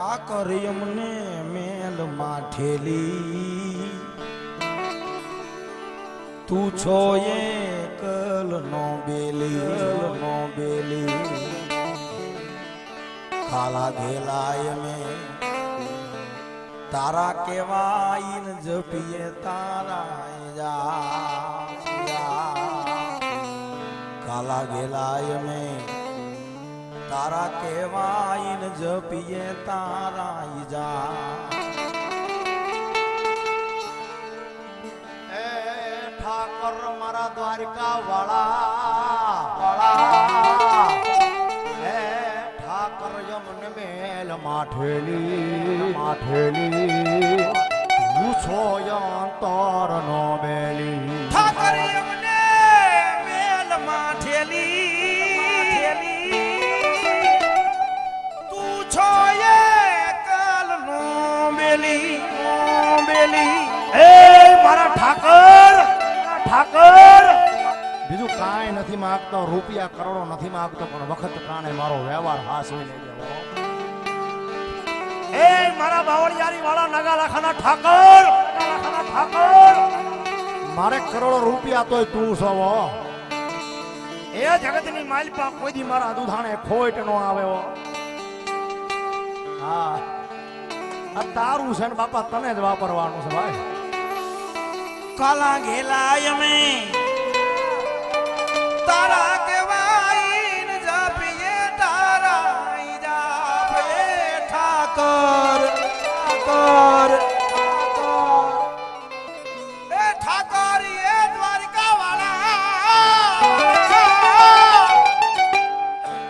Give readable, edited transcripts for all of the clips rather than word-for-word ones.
આ કર્યમને મેલ માઠેલી તું છો એકલ નો બેલી ખાલા ઘેલાય મે તારા કેવાઈન જપીએ તારા જા ખાલા ઘેલાય મે તારા કેવાઈન જપીએ તારા ઈજા એ ઠાકર મારા દ્વારકા વાળા એ ઠાકર યમન મેલ માઠેલી પૂછો અંતર નો બેલી ઠાકર યમને મેલ માઠેલી મારા ઠાકર બીજું કાંઈ નથી માંગતો, રૂપિયા કરોડો નથી માંગતો, પણ વખત કારણે મારો વ્યવહાર હાસવી લઈ ગયો. એ મારા બાવળિયારી વાળા નગાલાખાના ઠાકર મારે કરોડો રૂપિયા તોય તું છો. એ જગતની માલપા કોઈ દી મારા દુધાણે ખોટ નો આવ્યો. હા આ તારું છે ને બાપા, તને જ વાપરવાનું છે ભાઈ. કાલા ઘેલાય મે તારા કેવાઈન જપીએ તારા ઈજા ઠાકર એ ઠાકર એ દ્વારકા વાળા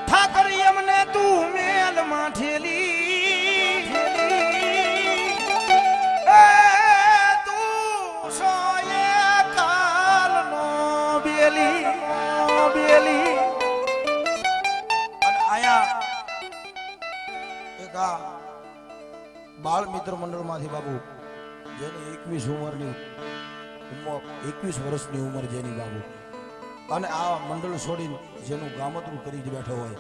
ઠાકર એમને તું મેલ માઠેલી બાળ મિત્ર મંડળ માંથી બાબુ જેની 21 વર્ષની ઉંમર જેની બાબુ અને આ મંડળ છોડીને જેનું ગામતરું કરી જ બેઠો હોય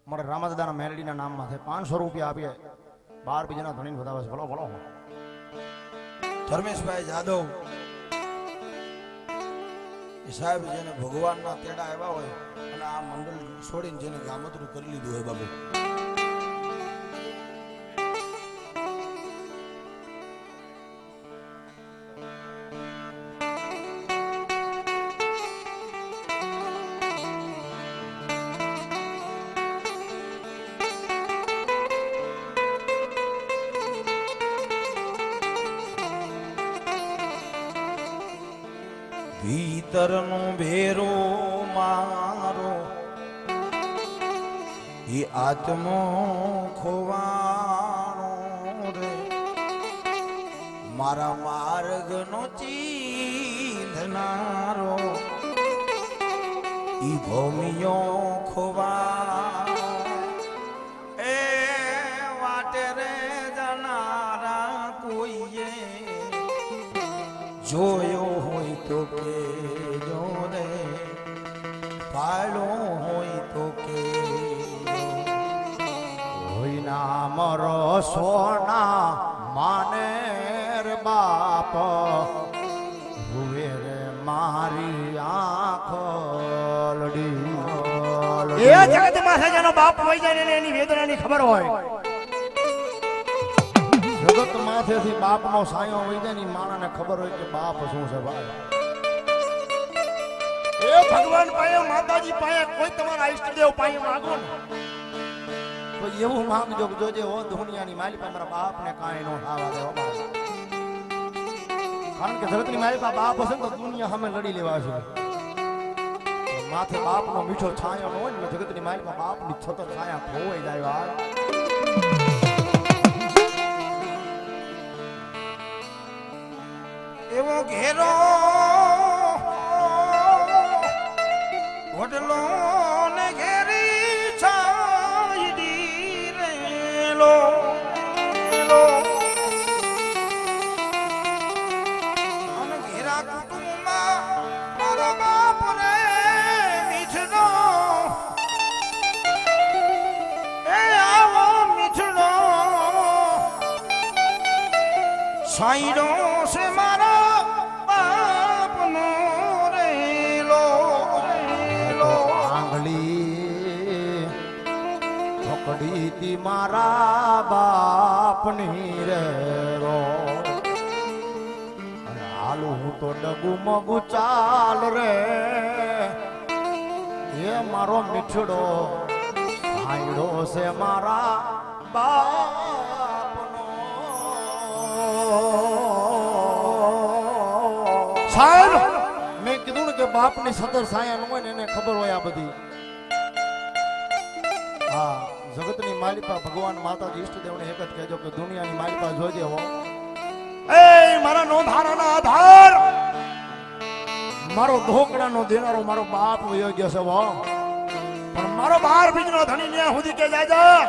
મારે રામાદાદાના મેલડીના નામમાં છે 500 રૂપિયા આપીએ 12 બીજાના ધણીને વધાવે છે. બોલો ધર્મેશભાઈ જાદવ સાહેબ જેને ભગવાનના તેડા આવ્યા હોય અને આ મંડળ છોડીને જેને ગામતરું કરી લીધું હોય બાબુ ભીતરનો ભેરો મારો એ આત્મો ખોવાનો રે મારા માર્ગનો ચીંધનારો ઈ ભૂમિયો ખોવા એ વાટે રે જનારા કોઈએ જોયો હોય તો કે જોને પાડો હોય તો કે હોય નામ સોના માનેર બાપ હુએ રે મારી આંખ લડી. એ જગતમાં છે જેનો બાપ હોય જાય ને એની વેદનાની ખબર હોય. જગત માથેથી બાપનો સાયો હોય જાય ને માણસને ખબર હોય કે બાપ શું છે ભાઈ. એ ભગવાન પાસે માતાજી પાસે કોઈ તમારા ઈષ્ટદેવ પાસે માંગો ને તો એવું માંગજો કે જોજે હો દુનિયાની માલિકા મારા બાપને કાંઈ નો થાવા દે. કારણ કે જગતની માલિકા બાપ હશે તો દુનિયા સામે લડી લેવા છે. માથે બાપનો મીઠો છાયો ન હોય ને જગતની માલિકા બાપની છતો છાયા ખોવાઈ જાય. એવો ઘેરો વડલો ને ઘેરી છાયડી રેલો અને ઘેરા કુટુંબમાં મારા બાપ રે મીઠનો સાઈડો છે મારા બાપનો રેલો આંગળી છોકડી તી મારા બાપની રે રો હાલું હું તો ડગુ મગુ ચાલ રે એ મારો મીઠડો સાઈડો છે મારા બાપનો સાહેબ મેં કીધું ને કે બાપની સદર સાયા ન હોય ને એને ખબર હોય આ બધી હા જગતની માલિકા ભગવાન માતાજી ઈષ્ટદેવને એક જ કહેજો કે દુનિયાની માલિકા જોજે હો એ મારા નો ધારાના આધાર મારો ઢોકળાનો દેનારો મારો બાપ વયો ગયો છે હો પણ મારો બાર બીજનો ધણી ન્યા સુધી કે જાજા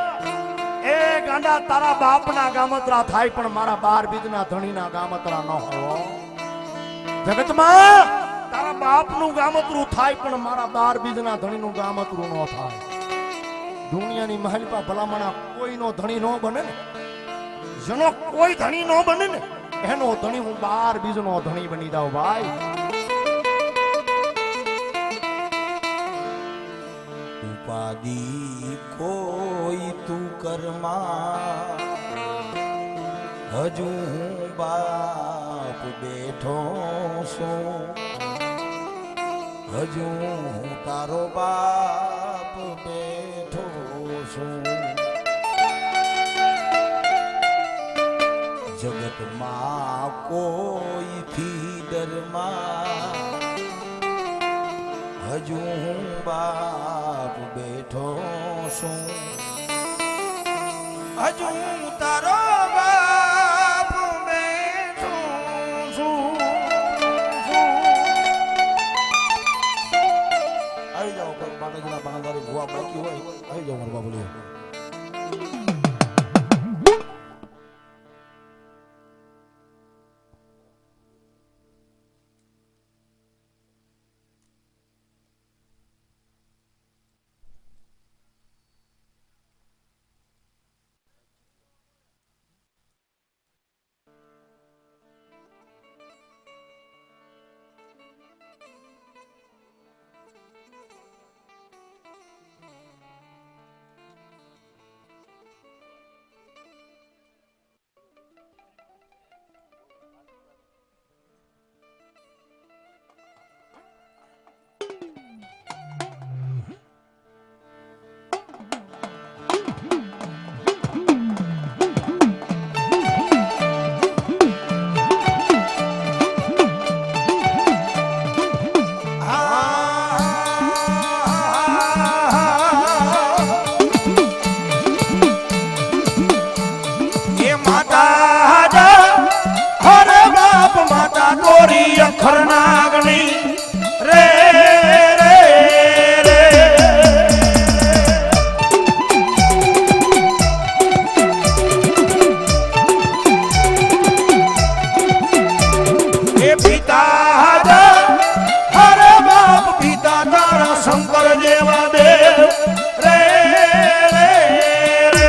એ ગાંડા તારા બાપના ગામતરા થાય પણ મારા બાર બીજના ધણીના ગામતરા ન હોય જગતમાં તારા બાપનું ગામતરું થાય પણ મારા બાર બીજના ધણીનું ગામતરું ન થાય દુનિયાની મહાલિપા ભલામણા કોઈનો ધણી ન બને ને જેનો કોઈ ધણી ન બને ને એનો ધણી હું બાર બીજનો ધણી બની જાઉં ભાઈ ઉપાધિ કોઈ તું કરમાં હજુ હું બાપ બેઠો છું હજુ હું તારો બાપ બેઠો છું જગતમાં કોઈથી ડરમાં હજુ હું બાપ બેઠો છું હજુ હું તારો બાપ બેઠો છું આવી જાઓ બાટાજીના બાંધારી ભુવા બાકી હોય આવી જાઓ મારા બાબુલી ખરનાગણી રે રે રે એ પિતા હરે બાપ પિતા તારા શંકર જેવા દેવ રે રે રે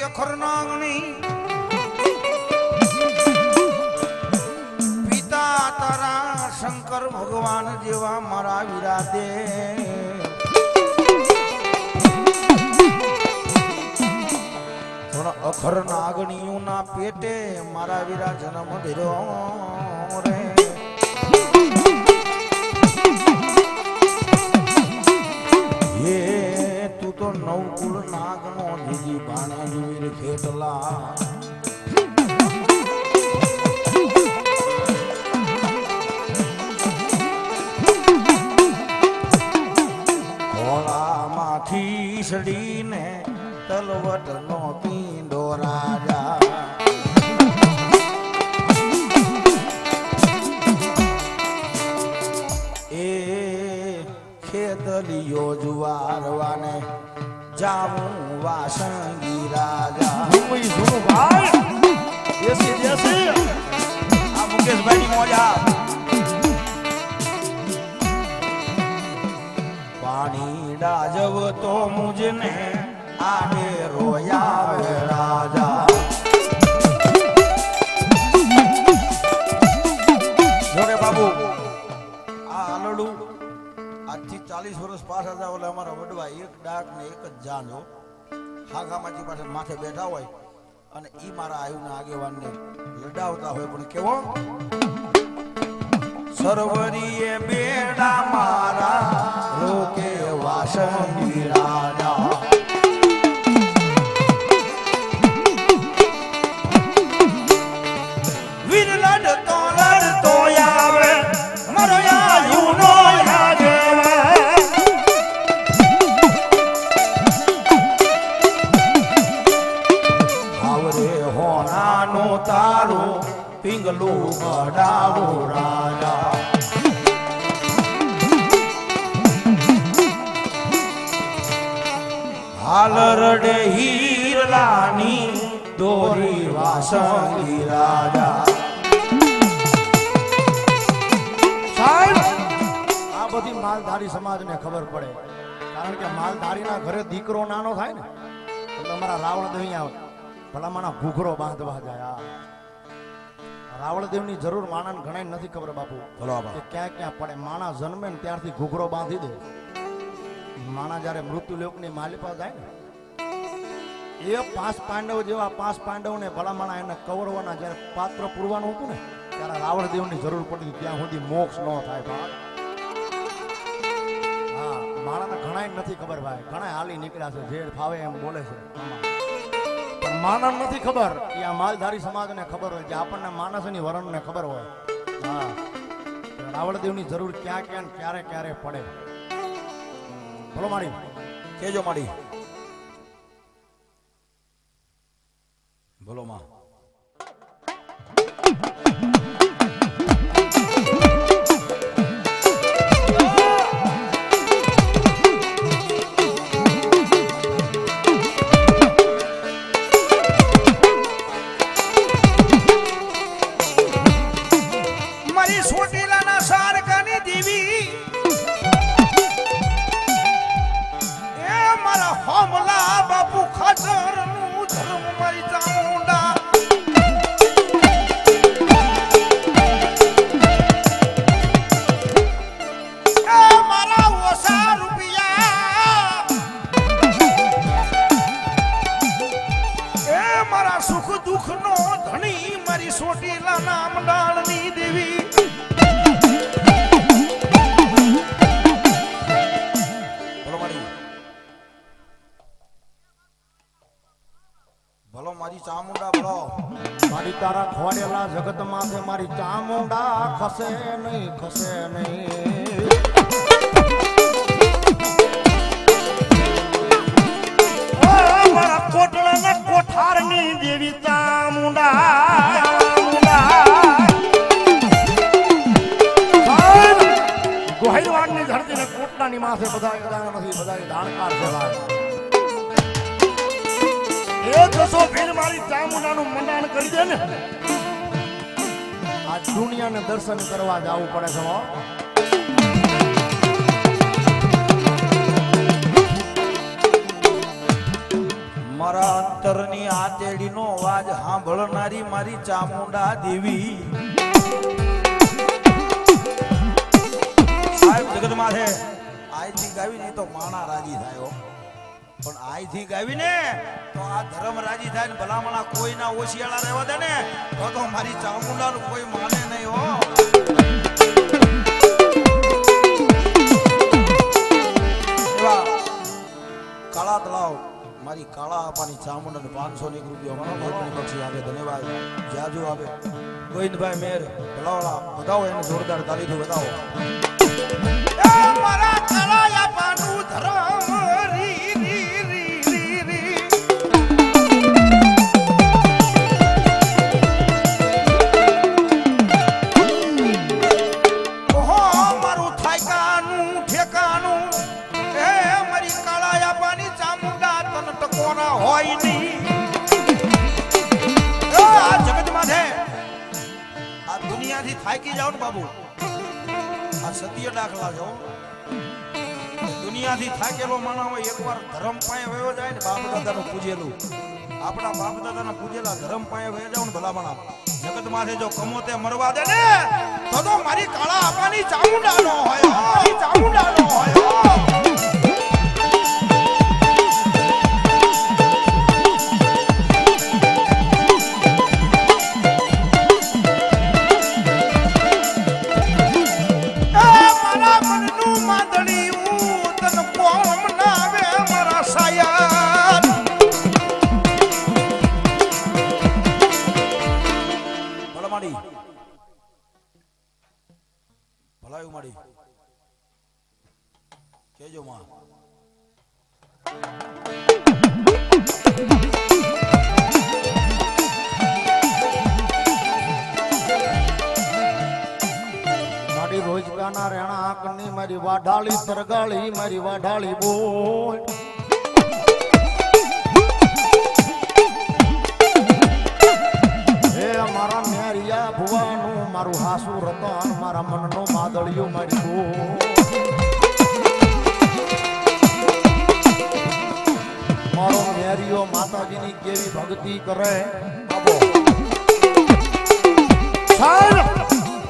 અખરનાગણી પિતા તારા શંકર ભગવાન જેવા મારા વિરાદે અખર નાગણીઓના પેટે મારા વીરા જન્મ ધર્યો રે હે તું તો નવકુળ નાગનો દીદી બાણે વીર ખેટલા ભોળામાંથી સડીને તલવટ નો પીંડો રાજા એ ખેતલિયો જુવારવાને જામું વાસંગી રાજા આ મુકેશભાઈની મોજા પાણી ડાજવ તો મુજને આડે રોયા રાજા જોકે બાબુ આ આલડું આજથી 40 વર્ષ પાછા હતા ઓલે અમારા વડવા એક ડાક ને એક જ જાન હો હાગામાજી પાસે માથે બેઠા હોય અને ઈ મારા આયુના આગેવાનને લડાવતા હોય પણ કેવો સરવરીએ બેડા મારા લોકે વાસંગી રાજા પિંગલું ગડાવો રાજા હાલ રડે હીરલાની દોરી વાસંગી રાજા સાહેબ આ બધી માલધારી સમાજને ખબર પડે કારણ કે માલધારીના ઘરે દીકરો નાનો થાય ને એટલે અમારા રાવણ દેવ આવે ભલામાના ઘૂઘરો બાંધવા જાય રાવણદેવની જરૂર માણસને ઘણા નથી ખબર બાપુ કે ક્યાં ક્યાં પડે માણસ જન્મે ને ત્યારથી ઘૂઘરો બાંધી દે માણસ જયારે મૃત્યુ લોકની માલિપા જાય ને એ 5 પાંડવ જેવા 5 પાંડવને ભલામણા એને કવરવાના જયારે પાત્ર પૂરવાનું હતું ને ત્યારે રાવણદેવની જરૂર પડી ત્યાં સુધી મોક્ષ ન થાય ભાઈ હા માણસને ઘણા નથી ખબર ભાઈ ઘણા હાલી નીકળ્યા છે જે ફાવે એમ બોલે છે માનવ નથી ખબર કે આ માલધારી સમાજને ખબર હોય જે આપણને માણસની વરણને ખબર હોય હા રાવણદેવની જરૂર ક્યાં ક્યાં ક્યારે ક્યારે પડે બોલો માડી કેજો માડી બોલો માં ચામુંડા બોલો મારી તારા ખોડેલા જગત માથે મારી ચામુંડા ખસે નહીં મારા કોટડાના કોઠારની દેવી ચામુંડા ગોહિલવાડની ધરતીને કોટડાની માથે બધા નથી બધા દાણકાર છે ભાઈ એ દસો ભીલ મારી ચામુંડાનું મંડાણ કરી દે ને આ દુનિયાને દર્શન કરવા જવું પડે છે મારા અંતરની મારી ચામુંડા દેવી સાહેબ જગતમાં છે આઈથી ગાવી ને તો માણા રાજી થાય હો. પણ આઈથી ગાવી ને તો આ ધર્મ રાજી થાય ને ભલામણા કોઈના ઓશિયાળા રહેવા દે ને તો મારી ચામુંડાનું કોઈ માને નહીં હો. એવા કાળા તળાવ મારી કાળા આપવાની ચામુંડાને 500 રૂપિયા મારો મોટની બક્ષી આવે. ધન્યવાદ જાજુ આવે. ગોવિંદભાઈ મેર ભલાવાળા બતાવો એને જોરદાર તાલીથી બતાવો. એ મારા કાળા આપવાનું ધર્મ રી રી રી રી રી ઓહો મારું થાયકાનું ઠેકાનું એ મારી કાળા આપવાની ચામુંડા તન ટકોરા હોય નહીં. આ જગતમાં છે આ દુનિયાથી થાકી જાવ ને બાબુ આ સત્ય દાખલા છો. દુનિયાથી થાકેલો માણસ હોય એકવાર ધર્મ પાયે વયો જાય ને બાપ દાદાનું પૂજેલું આપણા બાપ દાદાના પૂજેલા ધર્મ પાયે વયો જાવ ને ભલામણા જગતમાંથી જો કમોતે મરવા દે ને તો મારી કાળા આપવાની ચામુંડા નો હોય ચામુંડા નો હોય. ભલાયું માડી કેજો માં મારી રોજગાના રેણા આંકની મારી વાઢાળી તરગાળી મારી વાઢાળી બોલ મારા મેરિયા ભુવાનું મારું હાસુ રતન મારા મનનો માદળિયો મારી મારો મેરિયો માતાજીની કેવી ભક્તિ કરે.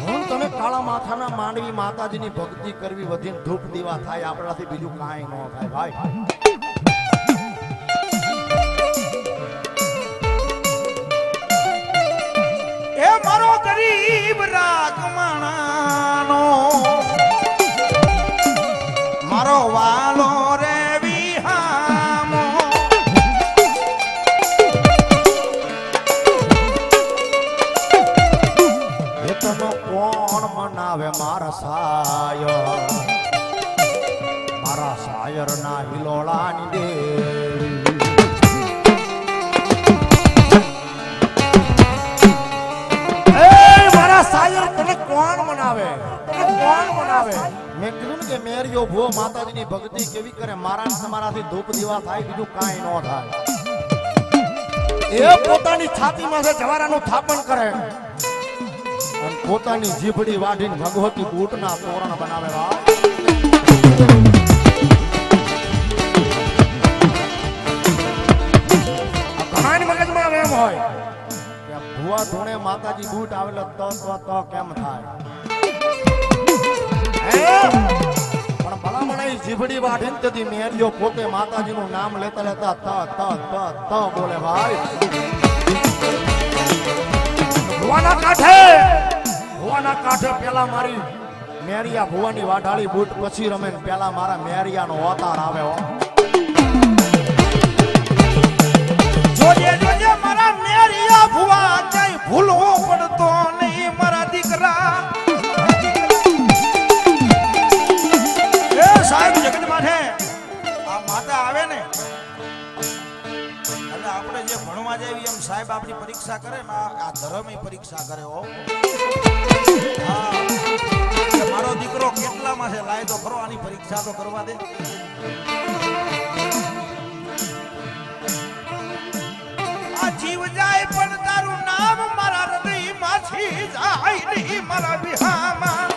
હું તમે કાળા માથાના માંડવી માતાજીની ભક્તિ કરવી વધીને ધૂપ દીવા થાય આપણાથી બીજું કાંઈ ન થાય ભાઈ. એ મારો ગરીબ રાગમાણાનો મારો વાલો રે વિહામો એતનો કોણ મનાવે મારા સાયર ના હિલોળાની દેવી. સાયર તને કોણ મનાવે મેં કીધું ને કે મેરિયો ભો માતાજીની ભક્તિ કેવી કરે મારા તમારાથી ધૂપ દીવા થાય બીજું કાંઈ ન થાય. એ પોતાની છાતીમાં છે જવારાનું થાપણ કરે અને પોતાની જીભડી વાઢીને ભગવતી બૂટના તોરણ બનાવે. ઘણા મગજમાં એમ હોય ભુવા ધોણે માતાજી બૂટ આવેલો તો કેમ થાય પણ ભલામણ જીભડી વાઢીને તેથી મેરિયો પોતે માતાજીનું નામ લેતા લેતા ત બોલે ભાઈ. ભુવાના કાંઠે પેલા મારી મેરિયા ભુવાની વાઢાળી બૂટ પછી રમે પેલા મારા મેરિયાનો અવતાર આવે. જોજે જોજે મારા મેરિયા ભુવા કઈ ભૂલવો પડતો નહીં મારા દીકરા. એ સાહેબ જગતમાં છે આ માતા આવે ને એટલે આપણે જે ભણવા જાવી એમ સાહેબ આપણી પરીક્ષા કરે ને આ ધર્મની પરીક્ષા કરે હો. હા મારો દીકરો કેટલામાં છે લાય તો ખરો આની પરીક્ષા તો કરવા દે. જીવ જાય પણ તારું નામ મારા હૃદયમાંથી જાય નહીં મારા વિહામાં.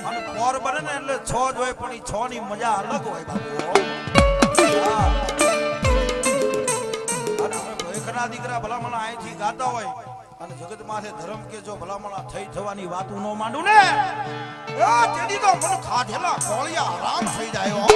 અને પોર બને ને એટલે 6 જ હોય પણ ઈ 6 ની મજા અલગ હોય બાપુ હા. અને અમે ભયખના દીકરા ભલામણા અહીંથી ગાતા હોય અને જગત માથે ધર્મ કે જો ભલામણા થઈ થવાની વાતું ન માંડું ને તેદી તો મને ખાધેલા કોળિયા આરામ થઈ જાય હો.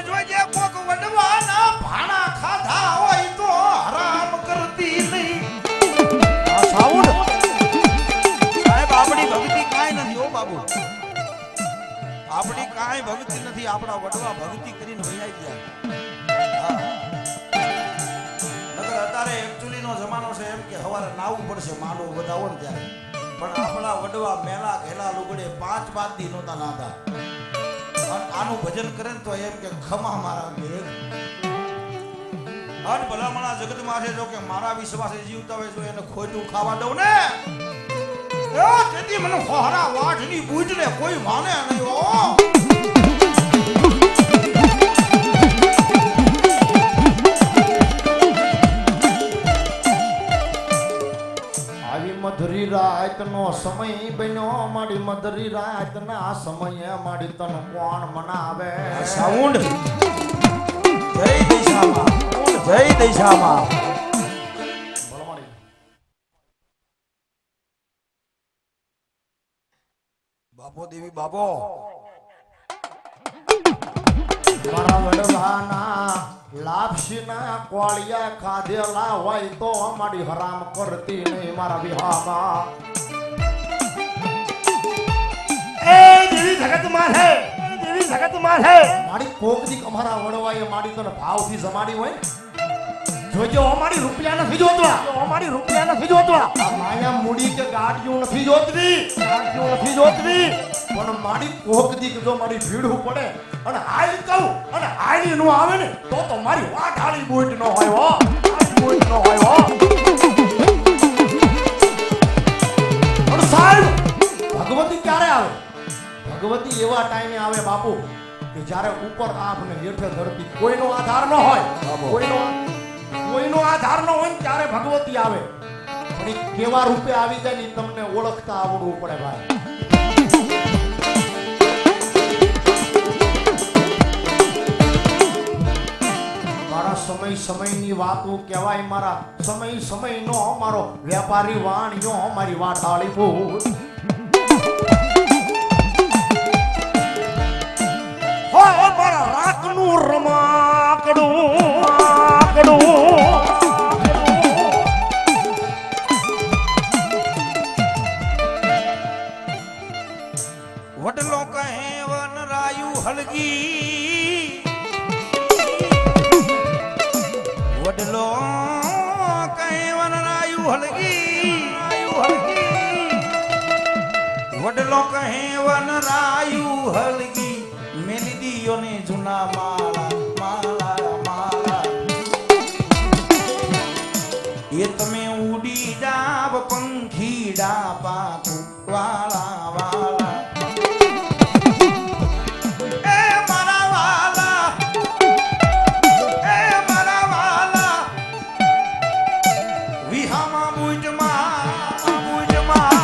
જોઈજે કોક વડવાના ભાણા ખાધા હોય તો હરામ કરતી નહીં. આ સાઉન્ડ સાહેબ આપણી ભક્તિ કાંઈ નથી હો બાબુ, આપણી કાંઈ ભક્તિ નથી. આપણા વડવા ભક્તિ કરીને વૈયાઈ ગયા. હા. નકર અત્યારે એકચ્યુઅલી નો જમાનો છે એમ કે સવારે નાવું પડશે માનો વધાવો ને ત્યારે, પણ આપણા વડવા મેલા ઘેલા લુગડે 5 દી નહોતા નાતા. આનું ભજન કરે ને તો એમ કે ખમા મારા મેઘ અને ભલામણા જગતમાં છે. જો કે મારા વિશ્વાસે જીવતા હોય જો એને ખોટું ખાવા દઉં ને તેથી મને હોહરા વાઢની બૂજને કોઈ માને નહીં હો. આવી મધુરી રાતનો સમય બન્યો મારી મધુરી રાતના સમયે મારી તન કોણ મનાવે. સાઉન્ડ જય દિશામાં, જય દિશામાં. બાપો દેવી બાપો મારા વડવાના લાપસીના કોળિયા ખાધેલા હોય તો અમારી હરામ કરતી નહીં મારા વિહામાં. એ દેવી જગતમાં છે, દેવી જગતમાં છે. મારી કોકની અમારા વડવાએ મારી તને ભાવથી જમાડી હોય. જોજો અમારી રૂપિયા નથી જોતવા, અમારી રૂપિયા નથી જોતવા. આ માયા મૂડી કે ગાડીઓ નથી જોતવી, ગાડીઓ નથી જોતવી. પણ મારી કોકની જો મારી ભીડું પડે અને હાલ કહું અને હાલી નો આવે ને તો મારી વાઢાળી બૂટ નો હોય હો, બૂટ નો હોય હો. પણ સાહેબ ભગવતી ક્યારે આવે? ભગવતી એવા ટાઈમે આવે બાપુ કે જ્યારે ઉપર આંખ ને હેઠે ધરતી કોઈનો આધાર ન હોય, કોઈનો આધાર ન હોય ત્યારે ભગવતી આવે. પણ એ કેવા રૂપે આવી જાય ને તમને ઓળખતા આવડવું પડે ભાઈ. મારા સમયની વાતો કહેવાય, મારા સમયનો મારો વેપારી વાણિયો મારી વાટાળી ભૂત. હો મારા રાખનું રમાકડું વડલો કહે વન રાયુ હલગી, વડલો કહે વન રાયુ હલગી, વડલો કહે વન રાયુ હલગી મેલી દિયો ને જૂના માળા માળા માળા. એ તમે ઉડી જાવ પંખીડા પાકું વાળા વાળા. એ મારા વાલા, એ મારા વાલા વિહામાં બુજમાં બુજમાં.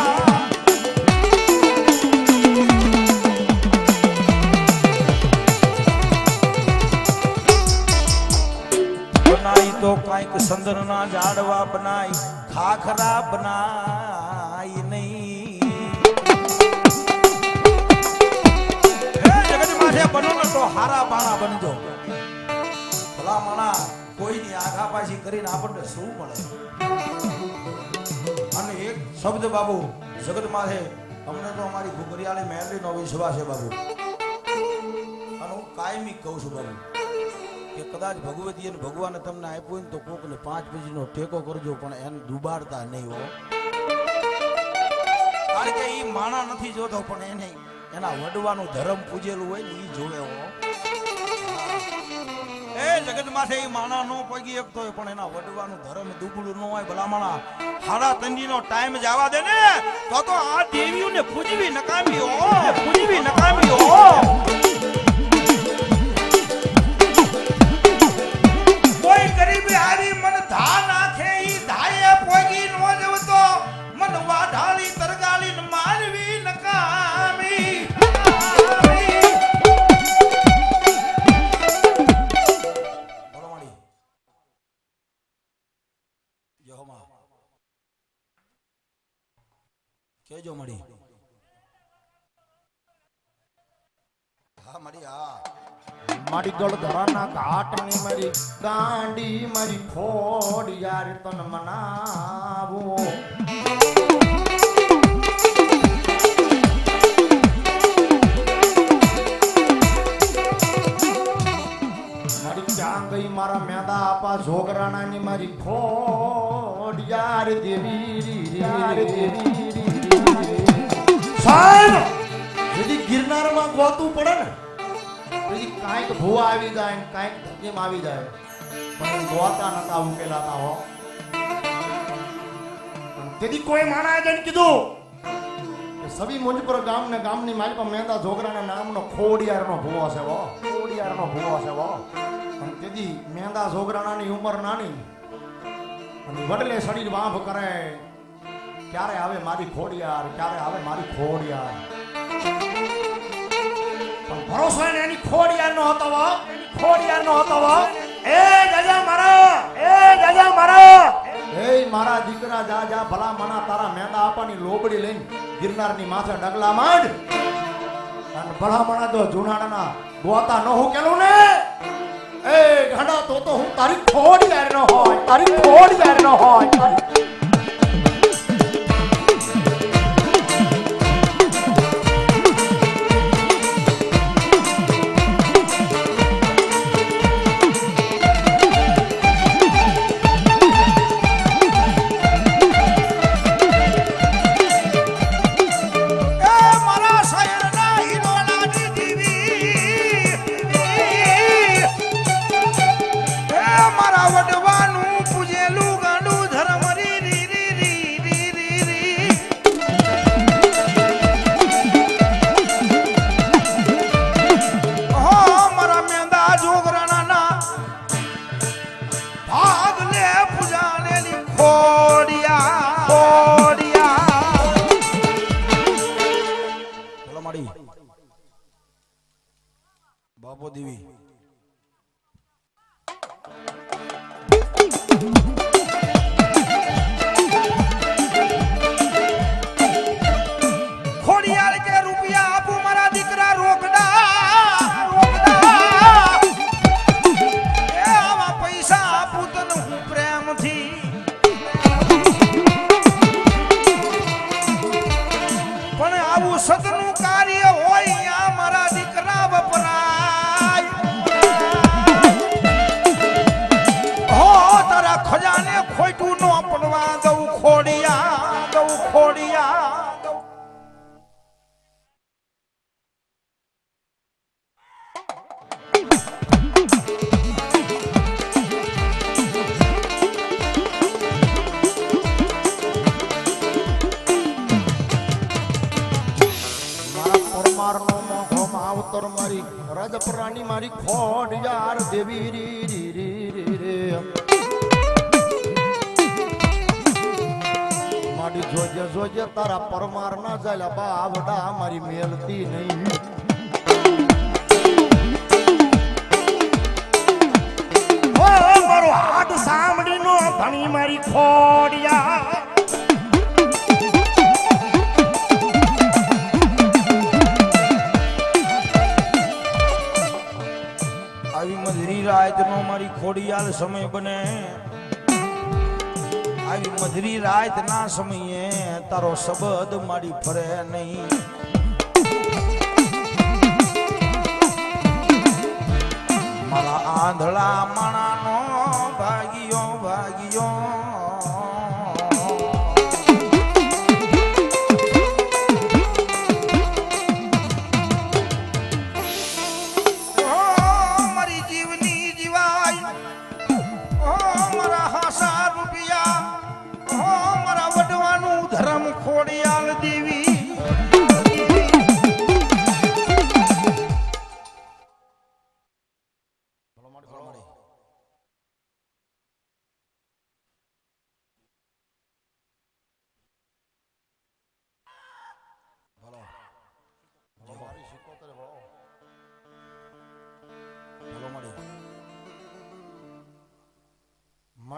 બનાઈ તો કાંઈક સંદરના ઝાડવા બનાઈ, ખાખરા બનાઈ નહીં. જગત માથે બનો ને તો હારા બાણા બનજો. ભલામણા કોઈની આઘા પાછી કરીને આપણને શું મળે? અને એક શબ્દ બાબુ જગત માથે અમને તો અમારી ઘુઘરિયાળી મહેરલીનો વિશ્વાસ છે બાબુ. અને હું કાયમી કહું છું બાબુ કે કદાચ ભગવતી અને ભગવાને તમને આપ્યું ને તો કોકને 5 પેજીનો ટેકો કરજો, પણ એને ડૂબાડતા નહીં હો. કારણ કે એ માણા નથી જોતો પણ એને એના વડવાનું ધર્મ પૂજેલું હોય ને એ જોવે હો. એ જગત માથે એ માણા નો પગી એકતો હોય પણ એના વડવાનું ધર્મ દુબળું ન હોય. ભલામણા હાડા તંજીનો ટાઈમ જવા દે ને તો આ દેવીઓને પૂજવી નકામી હો, પૂજવી નકામી હો. કોઈ ગરીબી હારી મને જો માં કેજો મળી હા મળી હા મારી ગળધરાના ઘાટની મારી ગાંડી મારી ખોડ યાર તન મનાવો મારી ક્યાં ગઈ મારા મેદા આપા જોગરાણાની મારી ખોડ યાર દેવી સાહેબ যদি ગિરનારમાં ગોતું પડે ને પછી કાંઈક ભૂવા આવી જાય ને કાંઈક ધકેમ આવી જાય પણ ગોતા નતા ઉકેલાતા હો તેથી કોઈ માણસે જઈને કીધું કે સવી મુંજપુર ગામને ગામની માલિકા મેંદા જોગરાના નામનો ખોડિયારનો ભૂવો છે હો ખોડિયારનો ભૂવો છે હો પણ તેથી મેંદા જોગરાણાની ઉંમર નાની અને વડલે શરીર વાંભ કરે ક્યારે આવે મારી ખોડિયાર ક્યારે આવે મારી ખોડિયાર પણ ભરોસો એને એની ખોડિયાર નો હતો હો એની ખોડિયાર નો હતો હો એ જાજા મારા એ મારા દીકરા જા જા ભલા મના તારા મેંદા આપાની લોબડી લઈને ગિરનારની માથે ડગલા માંડ અને ભલા મના તો જુનાડાના ગોતા નો હું કેલું ને એ ગાંડા તો હું તારી ખોડિયાર નો હોય તારી ખોડિયાર નો હોય બાપો દેવી ખોડિયાર કે રૂપિયા આપું મારા દીકરા રોકડા એ આવા પૈસા આપું તને હું પ્રેમથી પણ આવું સતનું કાર્ય હોય અહીંયા મારા દીકરા વપરાય હો તારા ખજાને ખોટું ન પડવા દઉં ખોડિયા માવતર મારી રજપરાની મારી ખોડ યાર દેવી રે મારી જોજે તારા પરમાર ના ચાલ્યા બાવડા મારી મેલતી નહીં મારો હાથ સાંભળીનો ધણી મારી ખોડ યાર આવી મધરી રાત નો મારી ખોડિયાલ સમય બને આવી મધરી રાત ના સમયે તારો શબ્દ મારી ફરે નહીં મારા આંધળા માણાનો ભાગ્યો ધર્મ ખોડિયાલ દેવી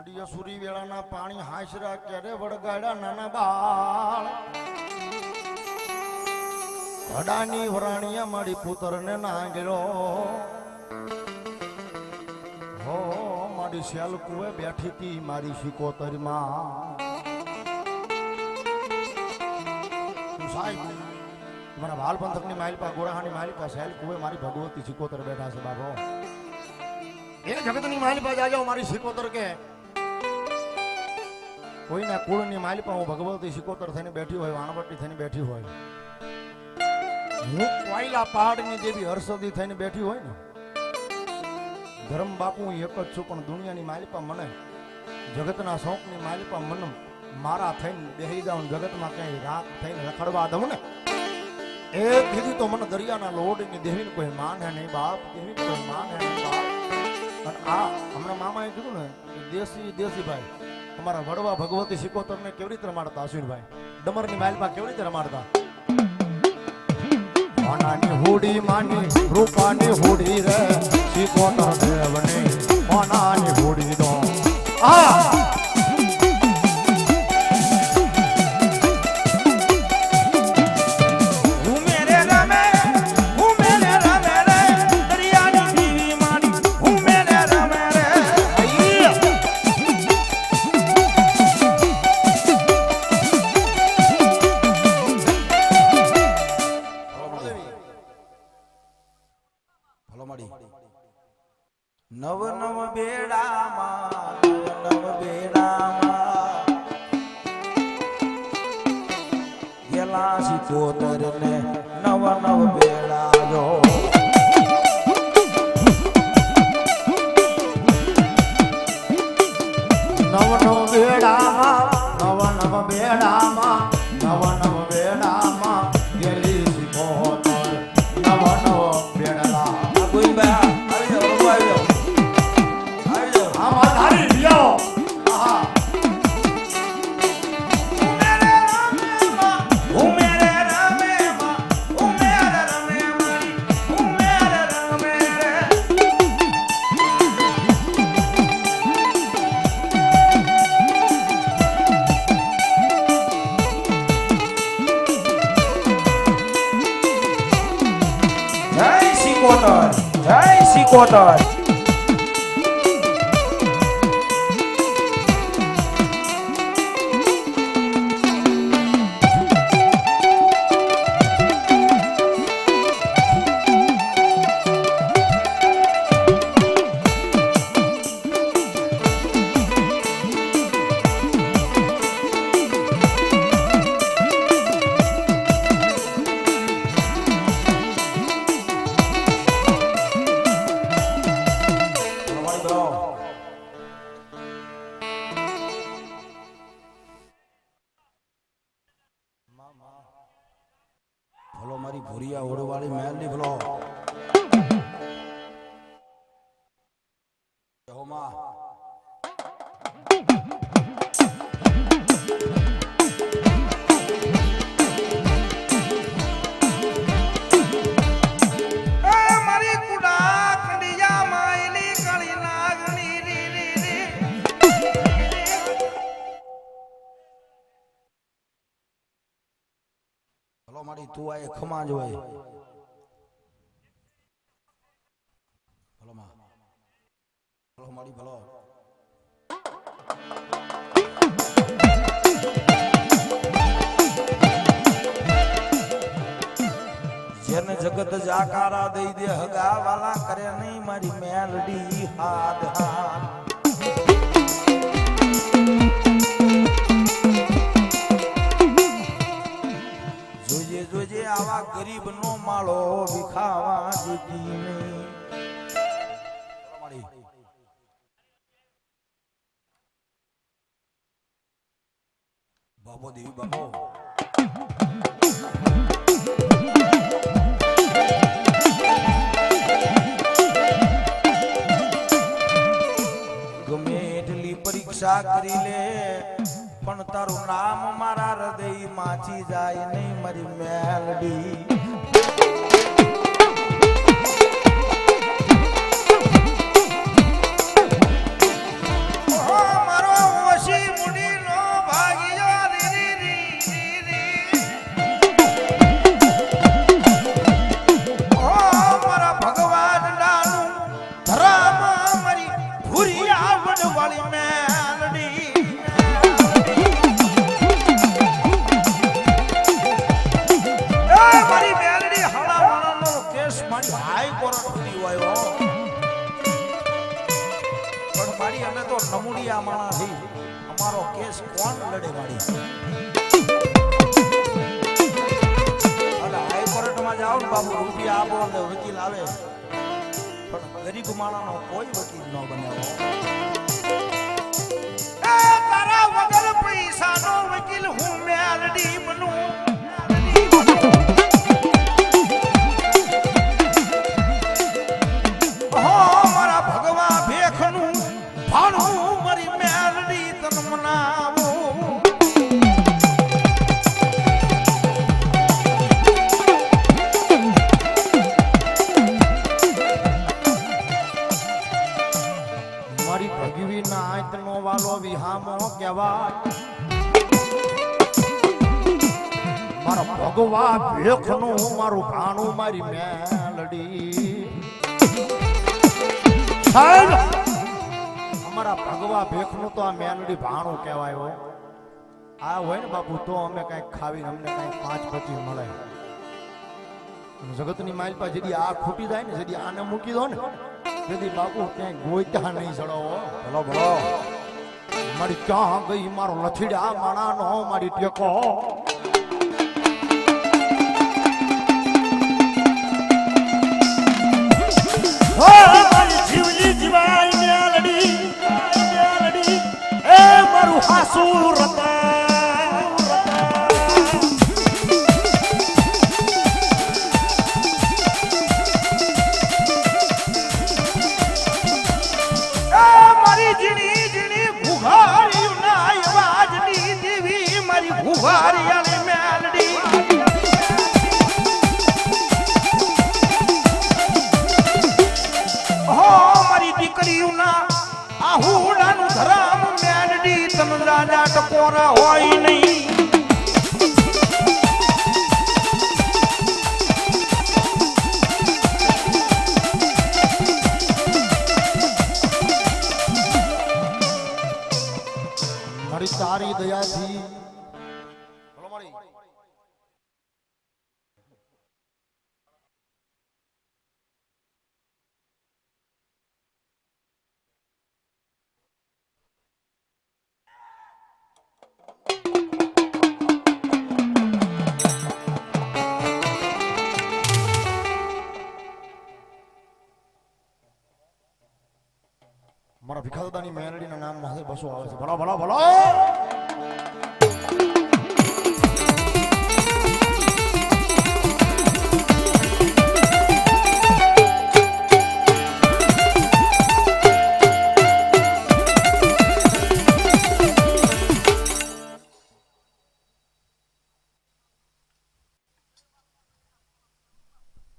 માડી સુરી વેળાના પાણી હાંસરા ક્યારે વળગાડ્યા નાના બાળ ઘડાની વરાણીયા મારી પુત્રને નાંગેલો હો મારી શેલ કુએ બેઠી હતી મારી શિકોતરમાં સાહેબ તમારા ભાલ પંથકની માલિપા ગોરાહાની માલિપા શેલ કુએ મારી ભગવતી શિકોતર બેઠા છે બાબો એ જગતની માલિપા જાજો મારી શિકોતર કે કોઈના કુળની માલિપા હું ભગવતી શિકોતર થઈને બેઠી હોય વાણવટી થઈને બેઠી હોય હું કોયલા પહાડની દેવી હર્ષદી થઈને બેઠી હોય ને ધર્મ બાપુ હું એક જ છું પણ દુનિયાની માલિપા મને જગતના શોકની માલિપા મને મારા થઈને બેહી જાઉં જગતમાં ક્યાંય રાખ થઈને રખડવા દઉં ને એ કીધી તો મને દરિયાના લોડની દેવીને કોઈ માને નહીં બાપ દેવી કોઈ માને નહીં બાપ અને આ હમણાં મામાએ કીધું ને દેશી ભાઈ અમારા વડવા ભગવતી શિકોતરને કેવી રીતે રમાડતા અશ્વિનભાઈ ડમરની માલિપા કેવી રીતે રમાડતા માનાની હોડી માની રૂપાની હોડી રે શિકોતર દેવની માનાની હોડી દો આ નવ નવ બેડામાં નવ બેડામાં ગેલા શિકોતર ને નવ નવ બેડા જો નવ નવ બેડામાં નવ નવ બેડામાં નવ નવ બેડામાં ગેલી શિકોતર નવ નવ બેડા ગોવિંદભાઈ જય શિકોતર ભલો મારી ભૂરિયા ઓળવાળી મહેલ ની ભલો હોમાં મારી કુડા કંડિયા માયલી કળી નાગણી રી રી રી ભલો મારી તું આ ખમા જ હોય ભલો માં ભલો મારી ભલો જેને જગત જાકારા દઈ દે હગા વાલા કરે નહીં મારી મેલડી હાથ હાથ જોજે આવા ગરીબ નો માળો વિખાવા દીધી નહીં બાબો દેવી બાબો ગમે એટલી પરીક્ષા કરી લે પણ તારું નામ મારા હૃદય માંથી જાય નહીં મારી મેલડી મારા માણાથી અમારો કેસ કોણ લડે માડી? અને હાઈકોર્ટમાં જાઓ ને બાબુ, રૂપિયા આપો એટલે વકીલ આવે, પણ ગરીબ માણાનો કોઈ વકીલ ન બનાવો. તારા વગર પૈસાનો વકીલ હું મેલડી બનું. મારા ભગવા ભેખનું ભાણું મારી મેલડી તન મનાવો. મારી ભગવી ના આંતનો વાલો વિહામો કહેવાય. મારા ભગવા ભેખનું મારું ભાણું મારી મેલડી. સાહેબ, અમારા ભગવા ભેખનું તો આ મેલડી ભાણું કહેવાય. હો આ હોય ને બાપુ તો અમે કઈક ખાવીને અમને કઈક 5-25 મળે. જગતની માઇલ પર જેદી આ ખૂટી જાય ને, જેદી આને મૂકી દો ને, જેદી બાપુ ક્યાંય ગોઈતા નહીં ચડાવો. ભલો ભલો મારી ક્યાં ગઈ મારો લથીડા માણાનો મારી ટેકો. મારી જીવલી જીવાય મેલડી, મેલડી એ મારું હાસુ રતા. મારી જીણી જીણી ભુગારી ના અવાજની દેવી મારી ભુગારી અને મેલડી. મારી દીકરીઓના આહુડાનું ધરામ મેલડી તન રાજા ટકોરા હોય નહીં. મારી તારી દયાથી મારા ભીખાદાદાની મેલડીના નામ માથે બસો આવે છે. ભલો ભલો ભલો.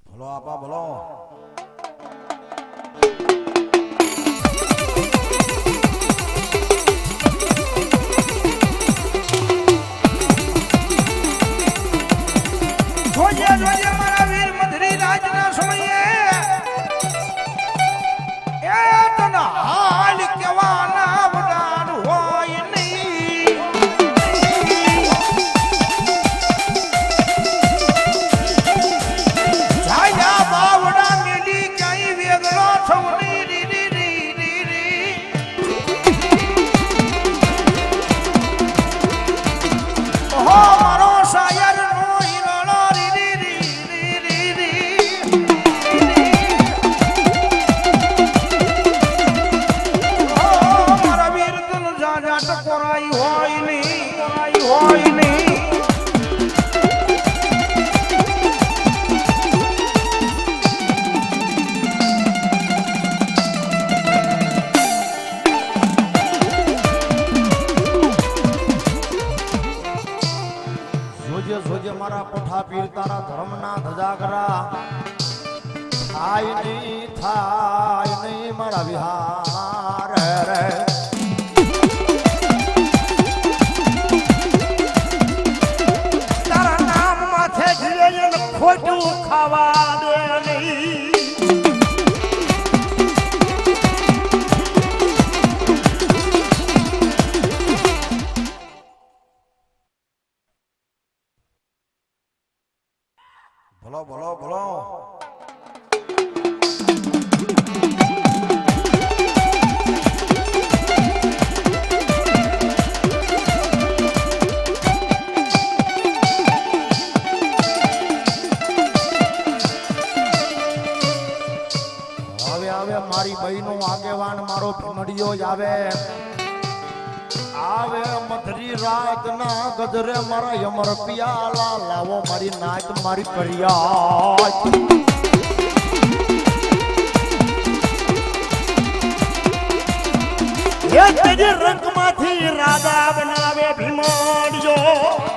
ભલો આપા ભલો. જોજે જોજે મારા વીર મધરી રાજના સમયે એ તન હાલ કેવાના વડાન હોય નહીં. જાયા બાવડા મેલી ક્યાંય વેગળો છવની રી રી રી રી રી. ઓહો મારો શાયર નો હિલોળો રી રી રી રી રી રી. ઓહો મારા વીર તન જાજા ટકોરાઈ હોય નહીં, હોય નહીં. જોજે જોજે મારા પઠા પીર તારા ધર્મના ધજાગરા. થાય નહીં મારા વિહાર રે. તારા નામ માથે જીવે ખોટું ખાવા દે નહીં. ભલો ભલો ભલો. આવે આવે મધરી રાત ના ગજરે મારા યમર પિયાલા લાવો મારી નાચ મારી કરિયા એ તેજી રંગમાંથી રાજા બનાવે ભીમડિયો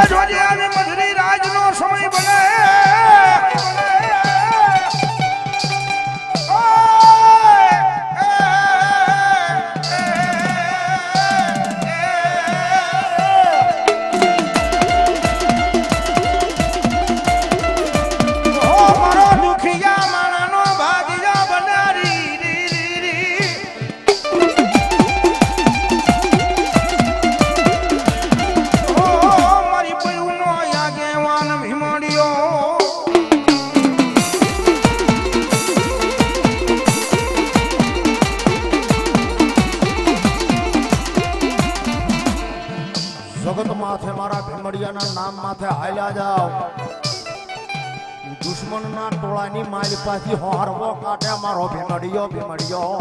જોજે આજે મધરી રાજનો સમય બને જગત માથે મારા ભીમડિયાના નામ માથે હાલ્યા જાવ દુશ્મનના ટોળાની માલી પાછી હોરવો કાઢે મારો ભીમડિયો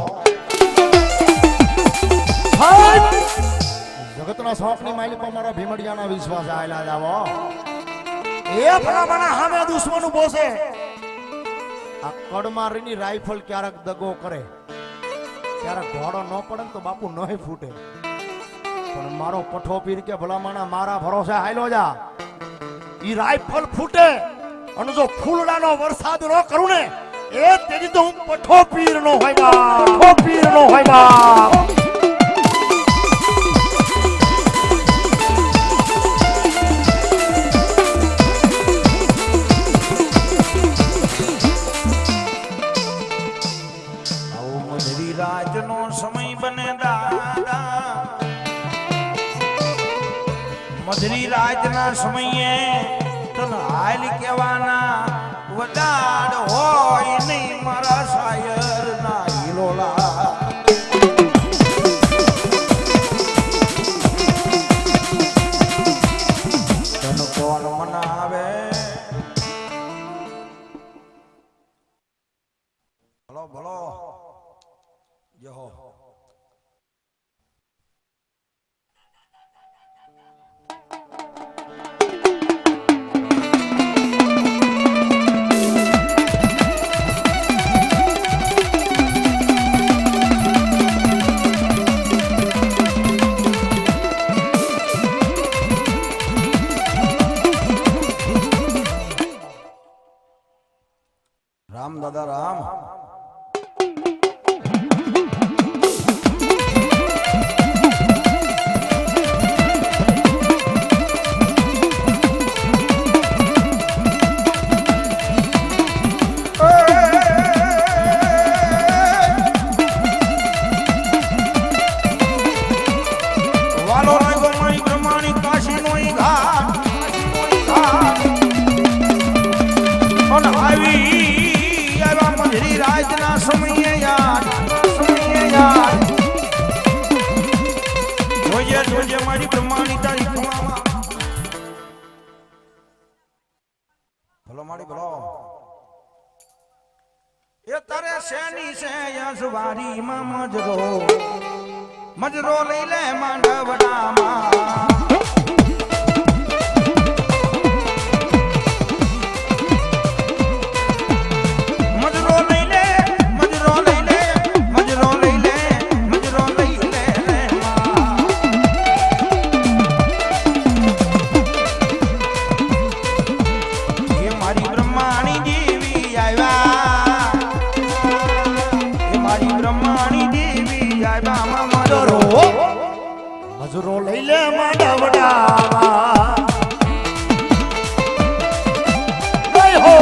જગતના શોખની માલી પર મારા ભીમડિયાના વિશ્વાસ હાલ્યા જાવ એ ભલામણા સામે દુશ્મન ઉભો છે આ કડમારીની રાઇફલ ક્યારેક દગો કરે ક્યારેક ઘોડો ન પડે ને તો બાપુ નહીં ફૂટે પણ મારો પઠો પીર કે ભલામણા મારા ભરોસે હાલ્યો જા ઈ રાઇફલ ફૂટે અને જો ફૂલડાનો વરસાદ ન કરું ને એ તેજી તો હું પઠો પીર નો હોય બા રાજનો સમય બને દાદા મધરી રાજના સમયે તન હાલ કેવાના વદાડ હોય નહીં મારા શાયર ના હિલોલા તન કોણ મનાવે ભલો ભલો જય હો રામ દાદા રામ મારી બ્રહ્માની તારી ભલો માડી ભલો એ તારે શેની છે યસવારી માં મજરો લઈ લે માંડવડામાં મજરો લઈ લે માંડવડામાં જય હો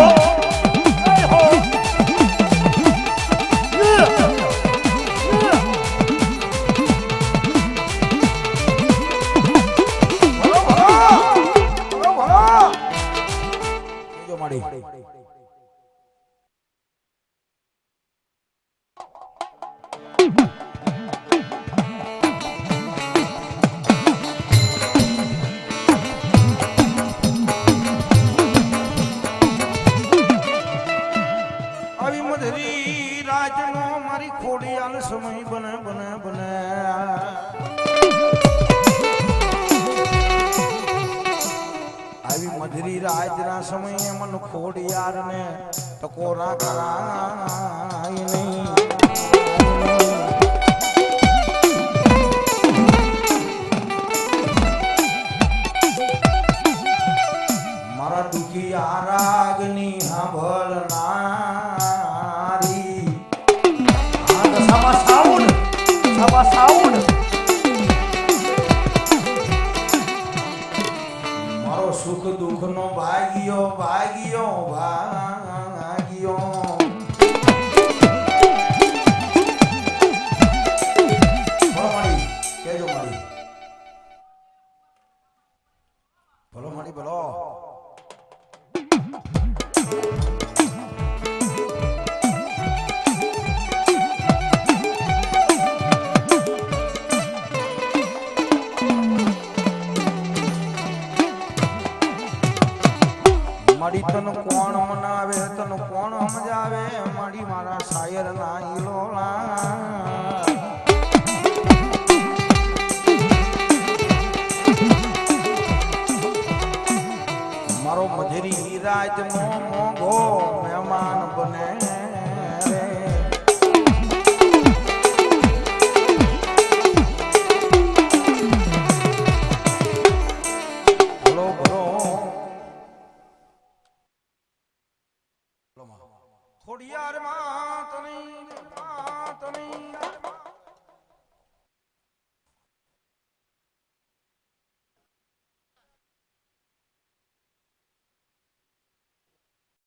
સમયે મન ખોડિયાર ને ટકોરા કરાય નહીં. મારા દુખી આરાગની સાંભળનારી સભા સાઉન્ડ મારો સુખ દુઃખ નો ભાગ્યો ભાગ્યો ભાગ્યો ભલો મારી કેજો મારી ભલો મારી ભલો મારી તન કોણ મનાવે તન કોણ સમજાવે મારી મારા શાયર ના ઈલોલા મારો મજરી રાત મોંઘો મહેમાન બને રે ભલો ભલો ખોડિયાર માં